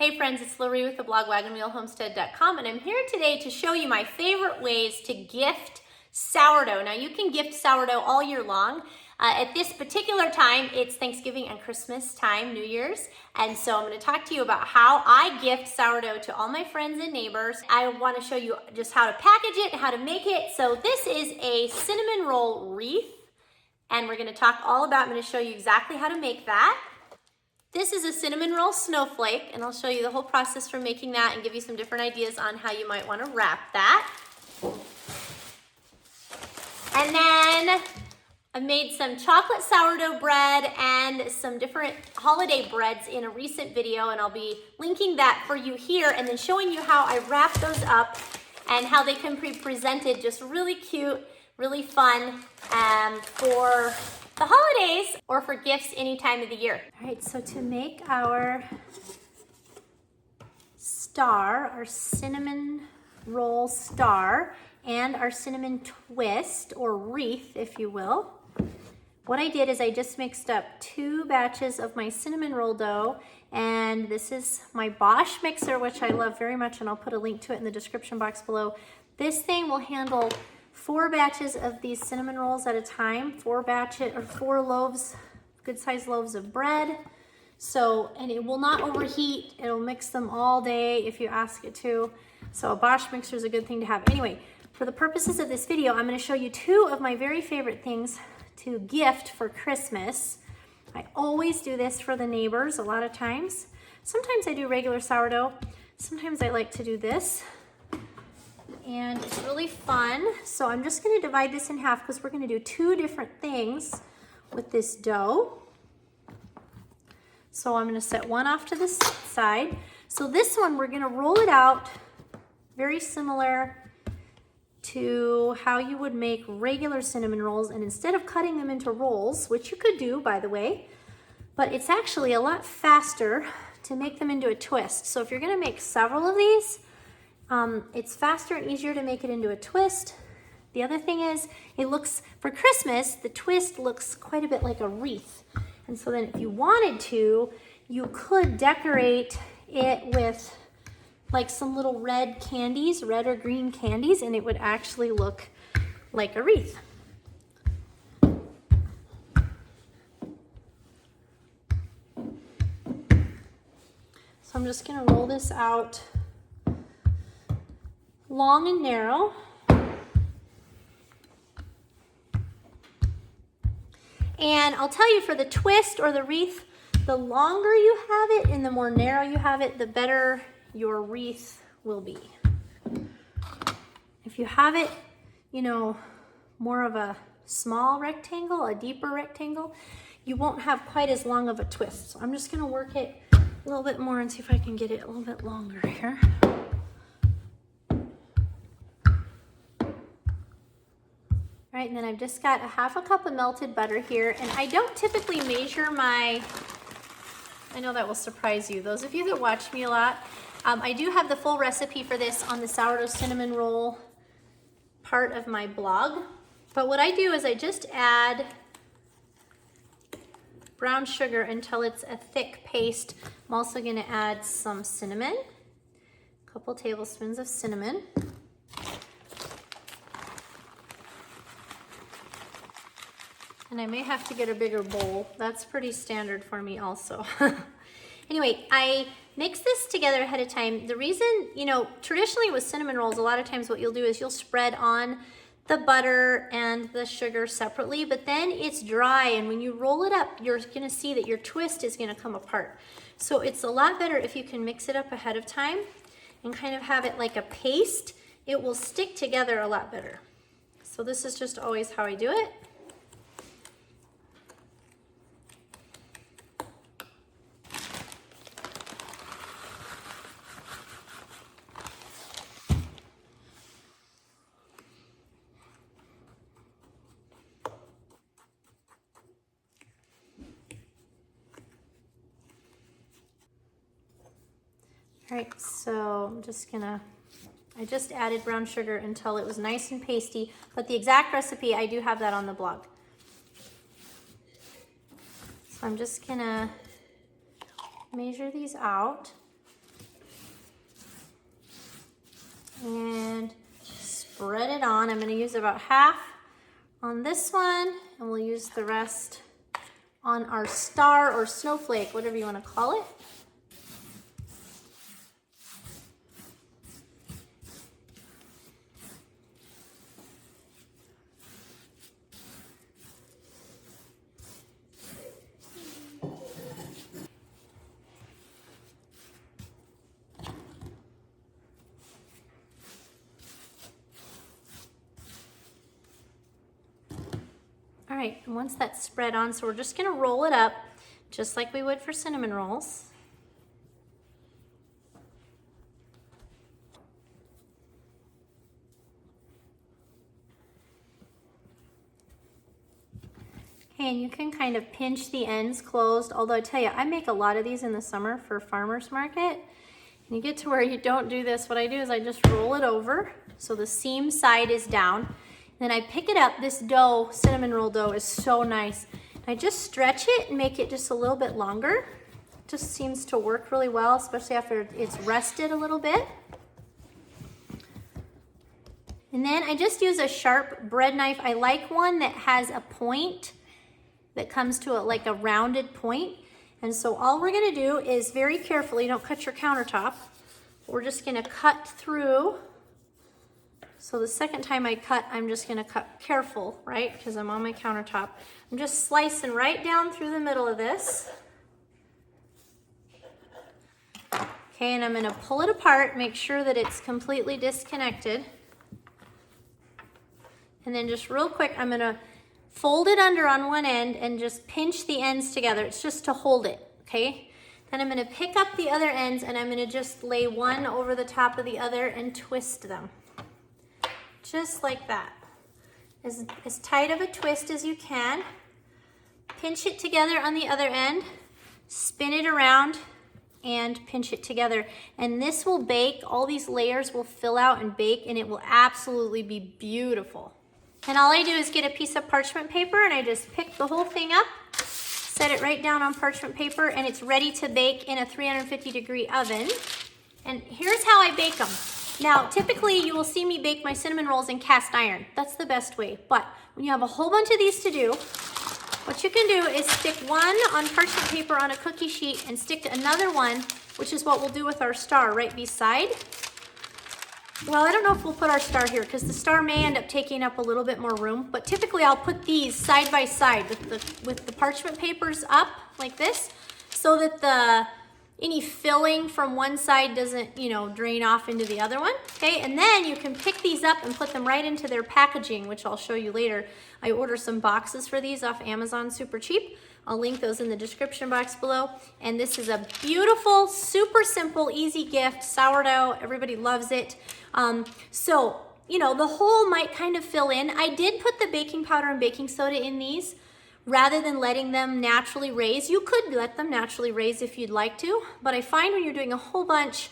Hey friends, it's Lori with the blog wagonwheelhomestead.com, and I'm here today to show you my favorite ways to gift sourdough. Now you can gift sourdough all year long. At this particular time, it's Thanksgiving and Christmas time, New Year's, and so I'm going to talk to you about how I gift sourdough to all my friends and neighbors. I want to show you just how to package it, how to make it. So this is a cinnamon roll wreath, and we're going to talk all about, I'm going to show you exactly how to make that. This is a cinnamon roll snowflake, and I'll show you the whole process for making that and give you some different ideas on how you might want to wrap that. And then I made some chocolate sourdough bread and some different holiday breads in a recent video, and I'll be linking that for you here and then showing you how I wrap those up and how they can be presented just really cute, really fun for the holidays or for gifts any time of the year. All right, so to make our star, our cinnamon roll star, and our cinnamon twist or wreath, if you will, what I did is I just mixed up 2 batches of my cinnamon roll dough, and this is my Bosch mixer, which I love very much, and I'll put a link to it in the description box below. This thing will handle 4 batches of these cinnamon rolls at a time, 4 loaves, good sized loaves of bread. So, and it will not overheat. It'll mix them all day if you ask it to. So a Bosch mixer is a good thing to have. Anyway, for the purposes of this video, I'm going to show you 2 of my very favorite things to gift for Christmas. I always do this for the neighbors a lot of times. Sometimes I do regular sourdough. Sometimes I like to do this. And it's really fun. So I'm just going to divide this in half because we're going to do 2 different things with this dough. So I'm going to set one off to the side. So this one, we're going to roll it out very similar to how you would make regular cinnamon rolls. And instead of cutting them into rolls, which you could do, by the way, but it's actually a lot faster to make them into a twist. So if you're going to make several of these, it's faster and easier to make it into a twist. The other thing is, it looks, for Christmas, the twist looks quite a bit like a wreath. And so then if you wanted to, you could decorate it with like some little red candies, red or green candies, and it would actually look like a wreath. So I'm just gonna roll this out long and narrow. And I'll tell you, for the twist or the wreath, the longer you have it and the more narrow you have it, the better your wreath will be. If you have it, you know, more of a small rectangle, a deeper rectangle, you won't have quite as long of a twist. So I'm just gonna work it a little bit more and see if I can get it a little bit longer here. All right, and then I've just got a 1/2 cup of melted butter here, and I don't typically measure my, I know that will surprise you, those of you that watch me a lot. I do have the full recipe for this on the sourdough cinnamon roll part of my blog, but what I do is I just add brown sugar until it's a thick paste. I'm also going to add some cinnamon, a couple tablespoons of cinnamon. And I may have to get a bigger bowl. That's pretty standard for me also. Anyway, I mix this together ahead of time. The reason, you know, traditionally with cinnamon rolls, a lot of times what you'll do is you'll spread on the butter and the sugar separately, but then it's dry, and when you roll it up, you're gonna see that your twist is gonna come apart. So it's a lot better if you can mix it up ahead of time and kind of have it like a paste. It will stick together a lot better. So this is just always how I do it. All right, so I just added brown sugar until it was nice and pasty, but the exact recipe, I do have that on the blog. So I'm just gonna measure these out. gonna use about half on this one, and we'll use the rest on our star or snowflake, whatever you wanna call it. All right, and once that's spread on, so we're just gonna roll it up just like we would for cinnamon rolls. Okay, and you can kind of pinch the ends closed, although I tell you, I make a lot of these in the summer for farmer's market. And you get to where you don't do this, what I do is I just roll it over so the seam side is down. Then I pick it up. This dough, cinnamon roll dough, is so nice. I just stretch it and make it just a little bit longer. It just seems to work really well, especially after it's rested a little bit. And then I just use a sharp bread knife. I like one that has a point that comes to like a rounded point. And so all we're gonna do is very carefully, don't cut your countertop. We're just gonna cut through. So the second time I cut, I'm just gonna cut careful, right? Because I'm on my countertop. I'm just slicing right down through the middle of this. Okay, and I'm gonna pull it apart, make sure that it's completely disconnected. And then just real quick, I'm gonna fold it under on one end and just pinch the ends together. It's just to hold it, okay? Then I'm gonna pick up the other ends and I'm gonna just lay one over the top of the other and twist them. Just like that. As tight of a twist as you can. Pinch it together on the other end, spin it around, and pinch it together. And this will bake, all these layers will fill out and bake, and it will absolutely be beautiful. And all I do is get a piece of parchment paper and I just pick the whole thing up, set it right down on parchment paper, and it's ready to bake in a 350-degree oven. And here's how I bake them. Now, typically you will see me bake my cinnamon rolls in cast iron. That's the best way. But when you have a whole bunch of these to do, what you can do is stick one on parchment paper on a cookie sheet and stick another one, which is what we'll do with our star, right beside. Well, I don't know if we'll put our star here because the star may end up taking up a little bit more room, but typically I'll put these side by side with the parchment papers up like this so that any filling from one side doesn't, drain off into the other one, okay? And then you can pick these up and put them right into their packaging, which I'll show you later. I order some boxes for these off Amazon, super cheap. I'll link those in the description box below. And this is a beautiful, super simple, easy gift, sourdough. Everybody loves it. So, the hole might kind of fill in. I did put the baking powder and baking soda in these rather than letting them naturally raise. You could let them naturally raise if you'd like to, but I find when you're doing a whole bunch,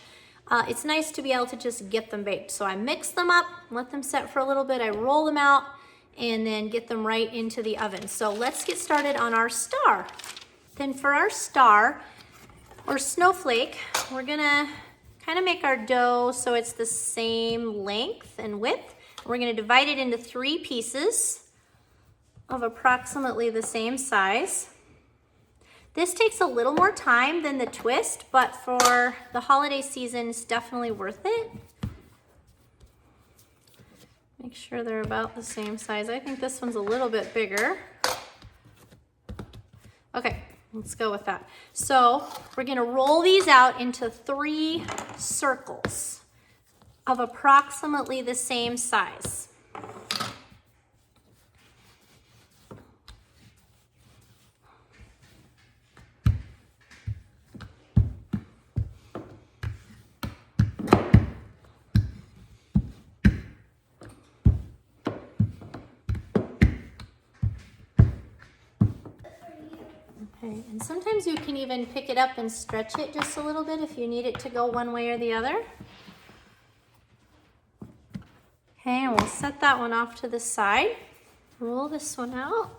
it's nice to be able to just get them baked. So I mix them up, let them set for a little bit, I roll them out, and then get them right into the oven. So let's get started on our star. Then for our star, or snowflake, we're gonna kind of make our dough so it's the same length and width. We're gonna divide it into 3 pieces of approximately the same size. This takes a little more time than the twist, but for the holiday season, it's definitely worth it. Make sure they're about the same size. I think this one's a little bit bigger. Okay, let's go with that. So we're gonna roll these out into 3 circles of approximately the same size. Okay, and sometimes you can even pick it up and stretch it just a little bit if you need it to go one way or the other. Okay, and we'll set that one off to the side. Roll this one out.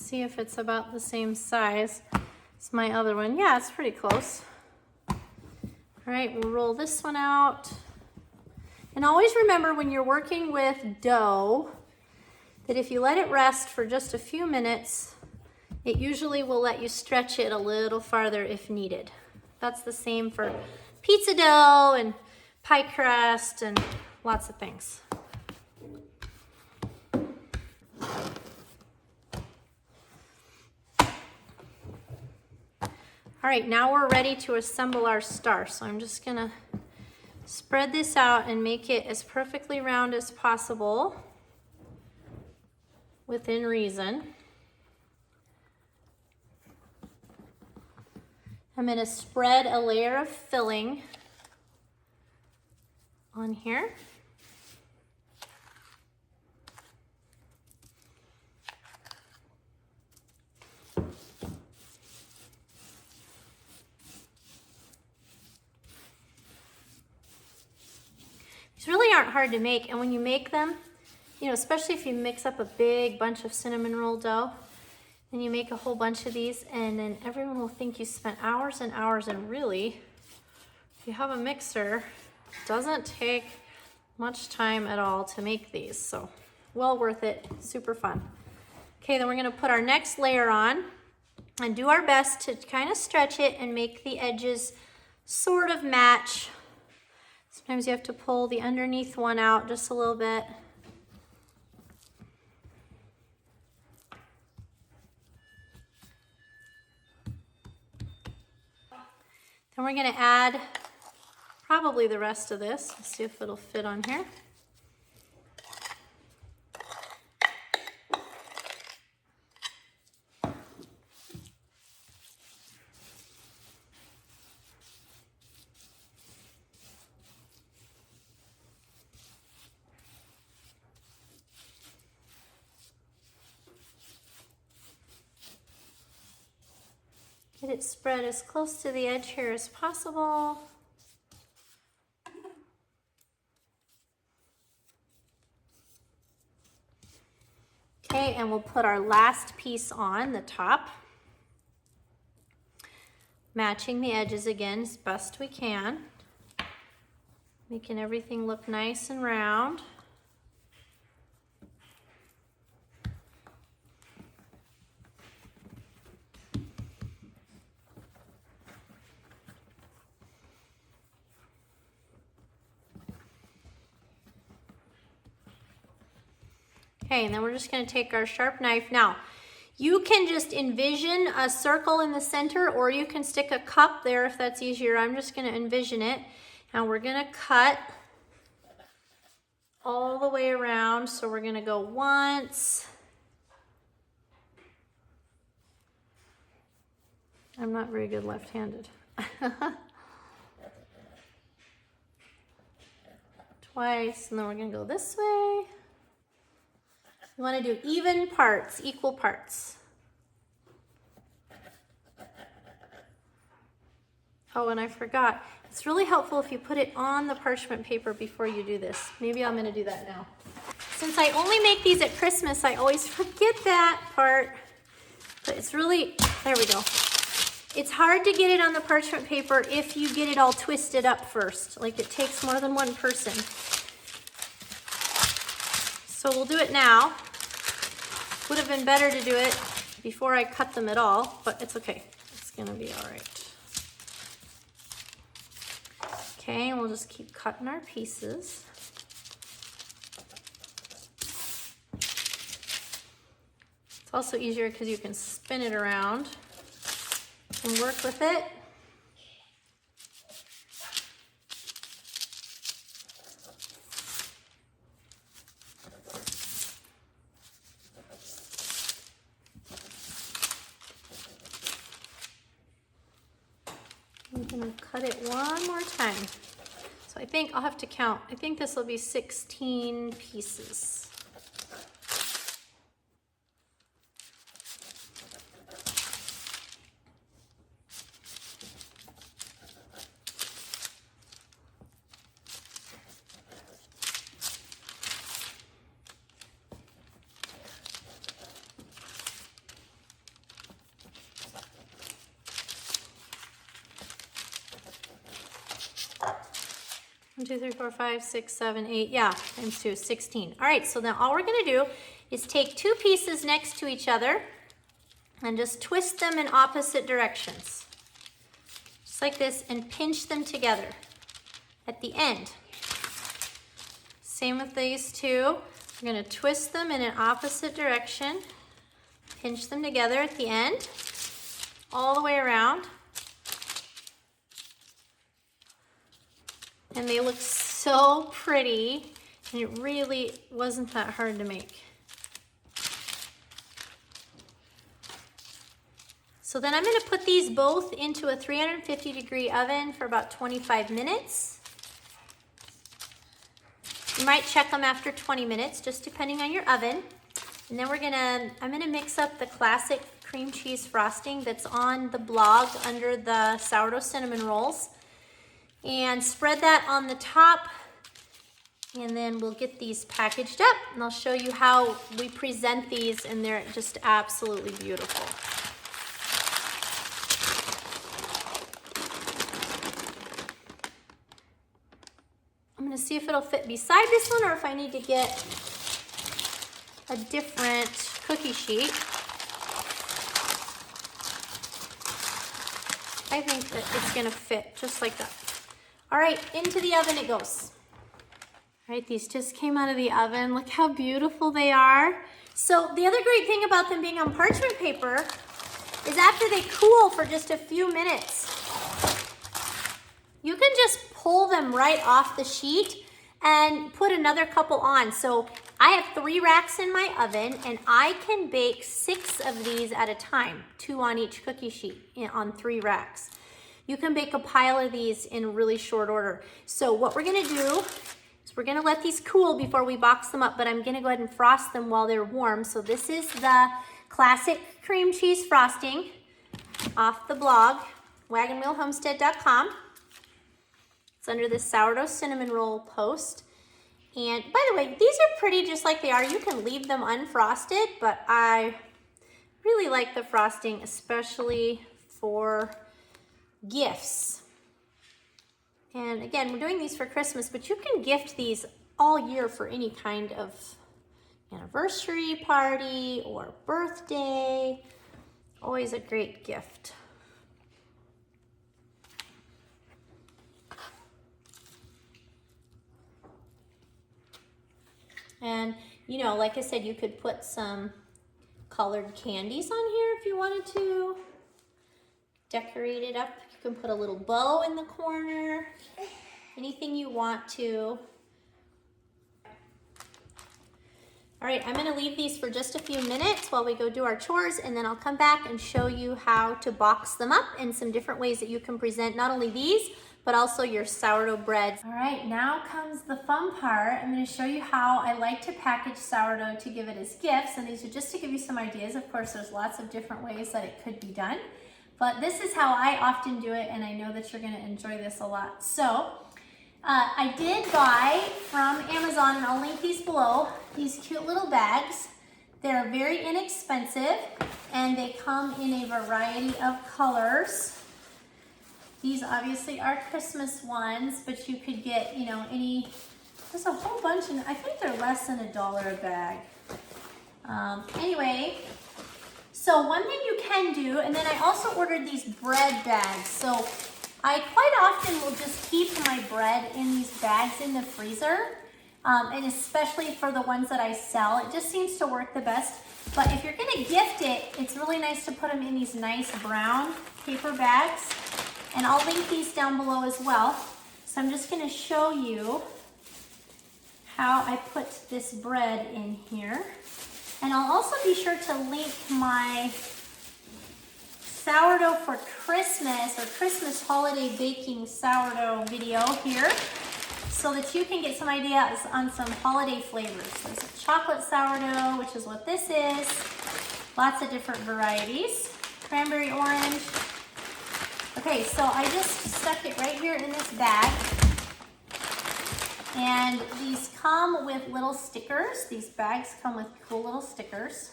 see if it's about the same size as my other one. Yeah, it's pretty close. All right, we'll roll this one out. And always remember when you're working with dough that if you let it rest for just a few minutes, it usually will let you stretch it a little farther if needed. That's the same for pizza dough and pie crust and lots of things. All right, now we're ready to assemble our star. So I'm just gonna spread this out and make it as perfectly round as possible within reason. I'm gonna spread a layer of filling on here. These really aren't hard to make, and when you make them, you know, especially if you mix up a big bunch of cinnamon roll dough, and you make a whole bunch of these, and then everyone will think you spent hours and hours, and really, if you have a mixer, it doesn't take much time at all to make these, so well worth it, super fun. Okay, then we're gonna put our next layer on and do our best to kind of stretch it and make the edges sort of match. Sometimes you have to pull the underneath one out just a little bit. Then we're gonna add probably the rest of this. Let's see if it'll fit on here. Get it spread as close to the edge here as possible. Okay, and we'll put our last piece on the top, matching the edges again as best we can, making everything look nice and round. Okay, and then we're just gonna take our sharp knife. Now, you can just envision a circle in the center, or you can stick a cup there if that's easier. I'm just gonna envision it. And we're gonna cut all the way around. So we're gonna go once. I'm not very good left-handed. Twice, and then we're gonna go this way. You want to do even parts, equal parts. Oh, and I forgot. It's really helpful if you put it on the parchment paper before you do this. Maybe I'm going to do that now. Since I only make these at Christmas, I always forget that part. But it's really, there we go. It's hard to get it on the parchment paper if you get it all twisted up first. Like it takes more than one person. So we'll do it now. Would have been better to do it before I cut them at all, but it's okay. It's gonna be all right. Okay, and we'll just keep cutting our pieces. It's also easier because you can spin it around and work with it. I'm gonna cut it one more time. So I think I'll have to count. I think this will be 16 pieces. 2, 3, 4, 5, 6, 7, 8. Yeah, times 2 is 16. All right, so now all we're gonna do is take 2 pieces next to each other and just twist them in opposite directions. Just like this, and pinch them together at the end. Same with these 2. We're gonna twist them in an opposite direction, pinch them together at the end, all the way around. And they look so pretty, and it really wasn't that hard to make. So then I'm gonna put these both into a 350-degree oven for about 25 minutes. You might check them after 20 minutes, just depending on your oven. And then I'm gonna mix up the classic cream cheese frosting that's on the blog under the sourdough cinnamon rolls, and spread that on the top, and then we'll get these packaged up, and I'll show you how we present these, and they're just absolutely beautiful. I'm gonna see if it'll fit beside this one or if I need to get a different cookie sheet. I think that it's gonna fit just like that. All right, into the oven it goes. All right, these just came out of the oven. Look how beautiful they are. So the other great thing about them being on parchment paper is after they cool for just a few minutes, you can just pull them right off the sheet and put another couple on. So I have 3 racks in my oven, and I can bake 6 of these at a time, 2 on each cookie sheet on 3 racks. You can bake a pile of these in really short order. So what we're gonna do is we're gonna let these cool before we box them up, but I'm gonna go ahead and frost them while they're warm. So this is the classic cream cheese frosting off the blog, wagonwheelhomestead.com. It's under the sourdough cinnamon roll post. And by the way, these are pretty just like they are. You can leave them unfrosted, but I really like the frosting, especially for gifts. And again, we're doing these for Christmas, but you can gift these all year for any kind of anniversary party or birthday. Always a great gift. And you know, like I said, you could put some colored candies on here if you wanted to decorate it up. You can put a little bow in the corner, anything you want to. All right, I'm gonna leave these for just a few minutes while we go do our chores, and then I'll come back and show you how to box them up and some different ways that you can present not only these, but also your sourdough breads. All right, now comes the fun part. I'm gonna show you how I like to package sourdough to give it as gifts, and these are just to give you some ideas. Of course, there's lots of different ways that it could be done, but this is how I often do it, and I know that you're gonna enjoy this a lot. So, I did buy from Amazon, and I'll link these below, these cute little bags. They're very inexpensive, and they come in a variety of colors. These obviously are Christmas ones, but you could get, you know, any, there's a whole bunch, and I think they're less than $1 a bag. Anyway, so one thing you can do, and then I also ordered these bread bags. So I quite often will just keep my bread in these bags in the freezer, and especially for the ones that I sell, it just seems to work the best. But if you're gonna gift it, it's really nice to put them in these nice brown paper bags. And I'll link these down below as well. So I'm just gonna show you how I put this bread in here. And I'll also be sure to link my sourdough for Christmas or Christmas holiday baking sourdough video here so that you can get some ideas on some holiday flavors. There's a chocolate sourdough, which is what this is. Lots of different varieties. Cranberry orange. Okay, so I just stuck it right here in this bag. And these come with little stickers. These bags come with cool little stickers.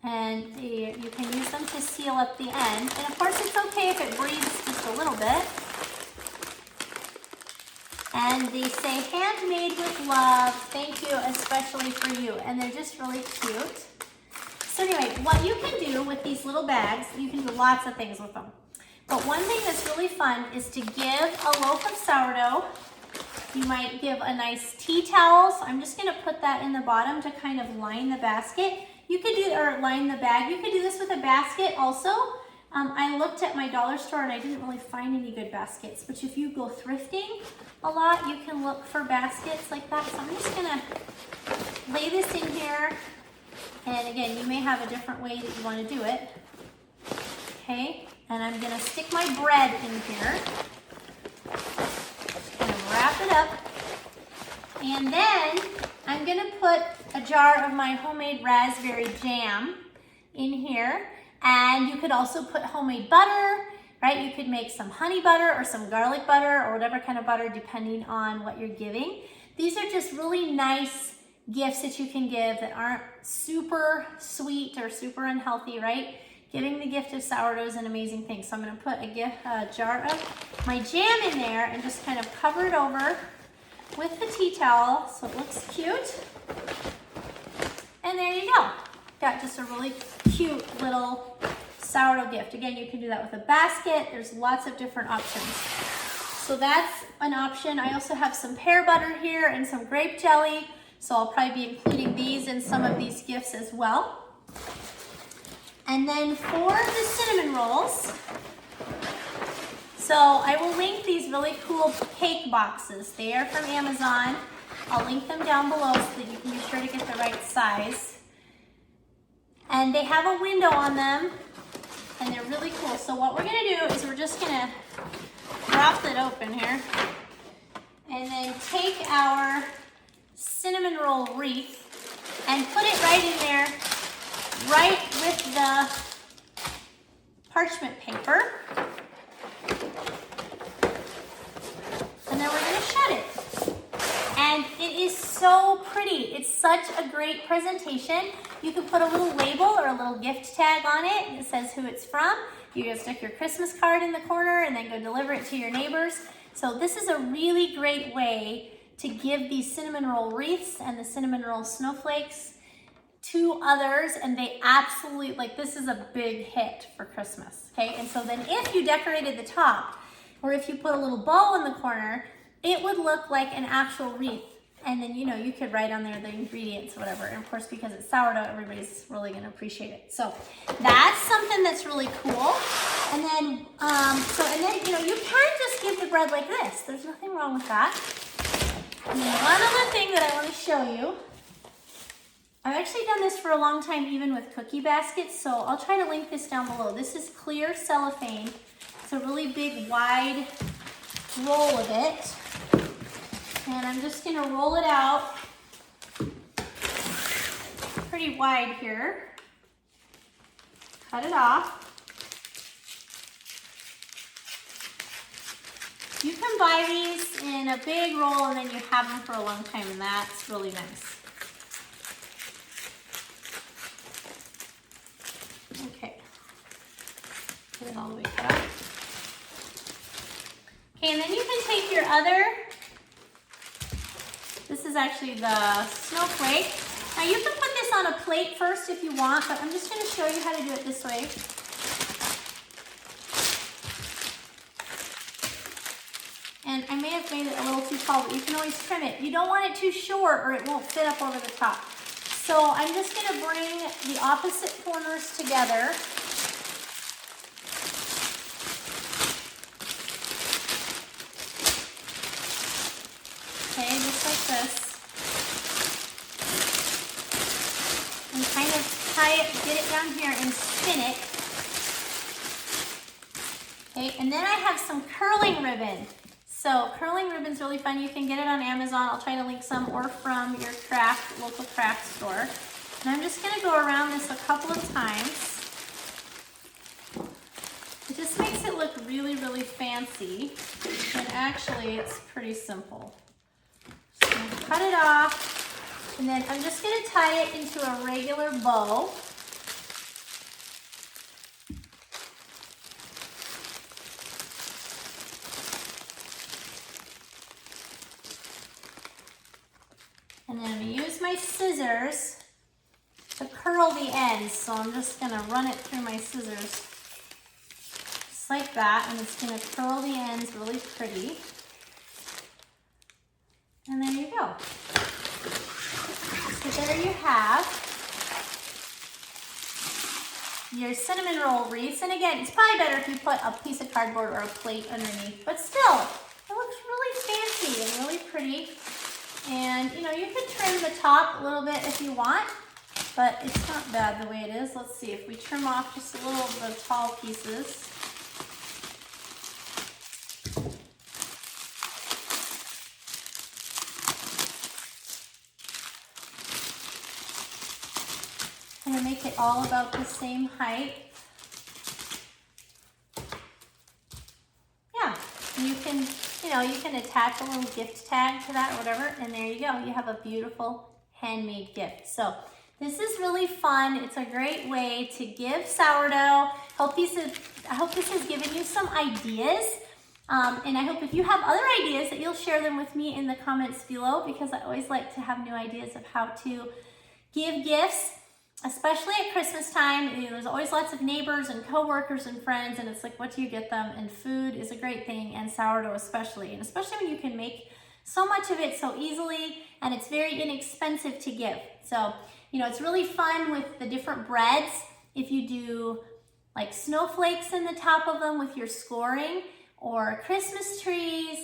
And you can use them to seal up the end. And of course it's okay if it breathes just a little bit. And they say, handmade with love, thank you, especially for you. And they're just really cute. So anyway, what you can do with these little bags, you can do lots of things with them. But one thing that's really fun is to give a loaf of sourdough. You might give a nice tea towel. So I'm just gonna put that in the bottom to kind of line the basket. You could do, or line the bag. You could do this with a basket also. I looked at my dollar store and I didn't really find any good baskets, but if you go thrifting a lot, you can look for baskets like that. So I'm just gonna lay this in here. And again, you may have a different way that you wanna do it. Okay, and I'm gonna stick my bread in here. Kind of wrap it up. And then I'm gonna put a jar of my homemade raspberry jam in here. And you could also put homemade butter, right? You could make some honey butter or some garlic butter or whatever kind of butter depending on what you're giving. These are just really nice gifts that you can give that aren't super sweet or super unhealthy, right? Giving the gift of sourdough is an amazing thing. So I'm gonna put a jar of my jam in there and just kind of cover it over with the tea towel so it looks cute. And there you go. Got just a really cute little sourdough gift. Again, you can do that with a basket. There's lots of different options. So that's an option. I also have some pear butter here and some grape jelly. So I'll probably be including these in some of these gifts as well. And then for the cinnamon rolls, so I will link these really cool cake boxes. They are from Amazon. I'll link them down below so that you can be sure to get the right size. And they have a window on them, and they're really cool. So what we're gonna do is we're just gonna prop it open here, and then take our cinnamon roll wreath and put it right in there, right with the parchment paper. And then we're gonna shut it. And it is so pretty. It's such a great presentation. You can put a little label or a little gift tag on it that says who it's from. You can stick your Christmas card in the corner and then go deliver it to your neighbors. So this is a really great way to give these cinnamon roll wreaths and the cinnamon roll snowflakes to others, and they absolutely, like, this is a big hit for Christmas, okay? And so then if you decorated the top, or if you put a little bow in the corner, it would look like an actual wreath. And then, you know, you could write on there the ingredients, whatever. And of course, because it's sourdough, everybody's really gonna appreciate it. So that's something that's really cool. And then, you know, you can just give the bread like this. There's nothing wrong with that. And then one other thing that I wanna show you, I've actually done this for a long time, even with cookie baskets. So I'll try to link this down below. This is clear cellophane. It's a really big, wide roll of it. And I'm just gonna roll it out pretty wide here. Cut it off. You can buy these in a big roll and then you have them for a long time, and that's really nice. Okay. Get it all the way cut off. Okay, and then you can take your other, this is actually the snowflake. Now you can put this on a plate first if you want, but I'm just gonna show you how to do it this way. And I may have made it a little too tall, but you can always trim it. You don't want it too short or it won't fit up over the top. So I'm just gonna bring the opposite corners together. Okay, just like this. And kind of tie it, get it down here and spin it. Okay, and then I have some curling ribbon. So curling ribbon's really fun. You can get it on Amazon. I'll try to link some, or from your local craft store. And I'm just gonna go around this a couple of times. It just makes it look really, really fancy. But actually it's pretty simple. So I'm gonna cut it off, and then I'm just gonna tie it into a regular bow. And then I'm gonna use my scissors to curl the ends. So I'm just gonna run it through my scissors just like that, and it's gonna curl the ends really pretty. And there you go. So there you have your cinnamon roll wreaths. And again, it's probably better if you put a piece of cardboard or a plate underneath, but still, it looks really fancy and really pretty. And you know, you can trim the top a little bit if you want, but it's not bad the way it is. Let's see if we trim off just a little of the tall pieces. I'm gonna make it all about the same height. Yeah, you can, you can attach a little gift tag to that or whatever, and there you go. You have a beautiful handmade gift. So this is really fun. It's a great way to give sourdough. I hope this has given you some ideas. And I hope if you have other ideas that you'll share them with me in the comments below, because I always like to have new ideas of how to give gifts, especially at Christmas time. You know, there's always lots of neighbors and coworkers and friends, and it's like, what do you get them? And food is a great thing, and sourdough especially. And especially when you can make so much of it so easily, and it's very inexpensive to give. So, you know, it's really fun with the different breads. If you do like snowflakes in the top of them with your scoring, or Christmas trees,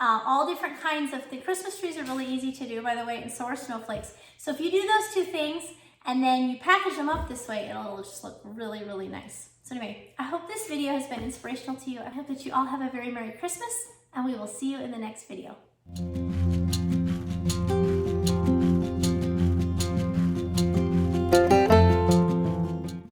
all different kinds of things. Christmas trees are really easy to do, by the way, and so are snowflakes. So if you do those two things and then you package them up this way, it'll just look really, really nice. So anyway, I hope this video has been inspirational to you. I hope that you all have a very Merry Christmas, and we will see you in the next video.